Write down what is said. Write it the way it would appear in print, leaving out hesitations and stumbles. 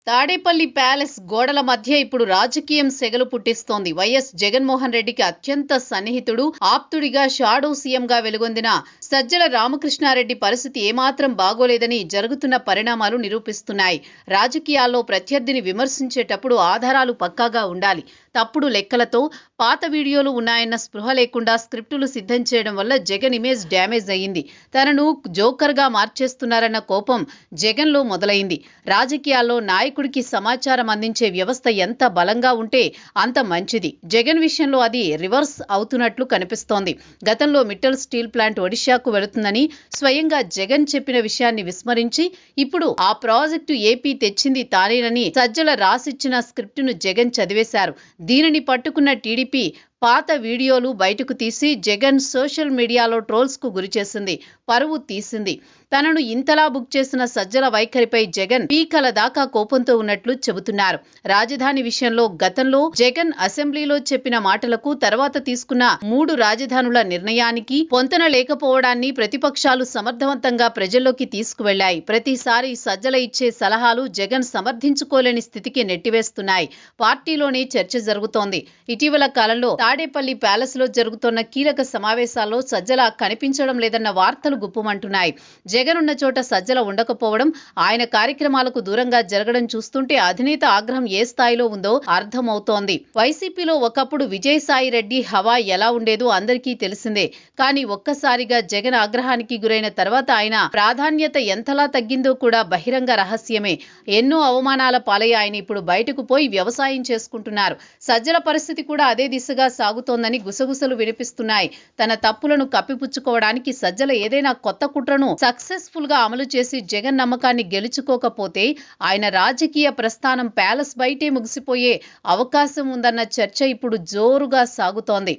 Tadepalli palace గోడల మధ్య ఇప్పుడు రాజకీయం సెగలు పుట్టిస్తోంది. వైఎస్ జగన్మోహన్ రెడ్డికి అత్యంత సన్నిహితుడు, ఆప్తుడిగా షాడో సీఎంగా వెలుగొందిన సజ్జల రామకృష్ణారెడ్డి పరిస్థితి ఏమాత్రం బాగోలేదని జరుగుతున్న పరిణామాలు నిరూపిస్తున్నాయి. రాజకీయాల్లో ప్రత్యర్థిని విమర్శించేటప్పుడు ఆధారాలు పక్కాగా ఉండాలి. తప్పుడు లెక్కలతో పాత వీడియోలు ఉన్నాయన్న స్పృహ లేకుండా స్క్రిప్టులు సిద్ధం చేయడం వల్ల జగన్ ఇమేజ్ డ్యామేజ్ అయ్యింది. తనను జోకర్గా మార్చేస్తున్నారన్న కోపం జగన్లో మొదలైంది. రాజకీయాల్లో నాయకుడికి సమాచారం అందించే వ్యవస్థ ఎంత బలంగా ఉంటే అంత మంచిది. జగన్ విషయంలో అది రివర్స్ అవుతున్నట్లు కనిపిస్తోంది. గతంలో మిట్టల్ స్టీల్ ప్లాంట్ ఒడిశాకు వెళుతుందని స్వయంగా జగన్ చెప్పిన విషయాన్ని విస్మరించి ఇప్పుడు ఆ ప్రాజెక్టు ఏపీ తెచ్చింది తానేనని సజ్జల రాసిచ్చిన స్క్రిప్టును జగన్ చదివేశారు. దీనిని పట్టుకున్న టీడీపీ పాత వీడియోలు బయటకు తీసి జగన్ సోషల్ మీడియాలో ట్రోల్స్ కు గురిచేసింది. పరువు తీసింది. తనను ఇంతలా బుక్ చేసిన సజ్జల వైఖరిపై జగన్ పీకల దాకా కోపంతో ఉన్నట్లు చెబుతున్నారు. రాజధాని విషయంలో గతంలో జగన్ అసెంబ్లీలో చెప్పిన మాటలకు తర్వాత తీసుకున్న 3 రాజధానుల నిర్ణయానికి పొంతన లేకపోవడాన్ని ప్రతిపక్షాలు సమర్థవంతంగా ప్రజల్లోకి తీసుకువెళ్లాయి. ప్రతిసారి సజ్జల ఇచ్చే సలహాలు జగన్ సమర్థించుకోలేని స్థితికి నెట్టివేస్తున్నాయి. పార్టీలోనే చర్చ జరుగుతోంది. ఇటీవల కాలంలో తాడేపల్లి ప్యాలెస్ లో జరుగుతున్న కీలక సమావేశాల్లో సజ్జల కనిపించడం లేదన్న వార్తలు గుప్పుమంటున్నాయి. జగన్ ఉన్న చోట సజ్జల ఉండకపోవడం, ఆయన కార్యక్రమాలకు దూరంగా జరగడం చూస్తుంటే అధినేత ఆగ్రహం ఏ స్థాయిలో ఉందో అర్థమవుతోంది. వైసీపీలో ఒకప్పుడు విజయసాయి రెడ్డి హవా ఎలా ఉండేదో అందరికీ తెలిసిందే. కానీ ఒక్కసారిగా జగన్ ఆగ్రహానికి గురైన తర్వాత ఆయన ప్రాధాన్యత ఎంతలా తగ్గిందో కూడా బహిరంగ రహస్యమే. ఎన్నో అవమానాల పాలై ఆయన ఇప్పుడు బయటకు పోయి వ్యవసాయం చేసుకుంటున్నారు. సజ్జల పరిస్థితి కూడా అదే దిశగా సాగుతోందని గుసగుసలు వినిపిస్తున్నాయి. తన తప్పులను కప్పిపుచ్చుకోవడానికి సజ్జల ఏదైనా కొత్త కుట్రను సక్సెస్ఫుల్ గా అమలు చేసి జగన్ నమ్మకాన్ని గెలుచుకోకపోతే ఆయన రాజకీయ ప్రస్థానం ప్యాలెస్ బయటే ముగిసిపోయే అవకాశం ఉందన్న చర్చ ఇప్పుడు జోరుగా సాగుతోంది.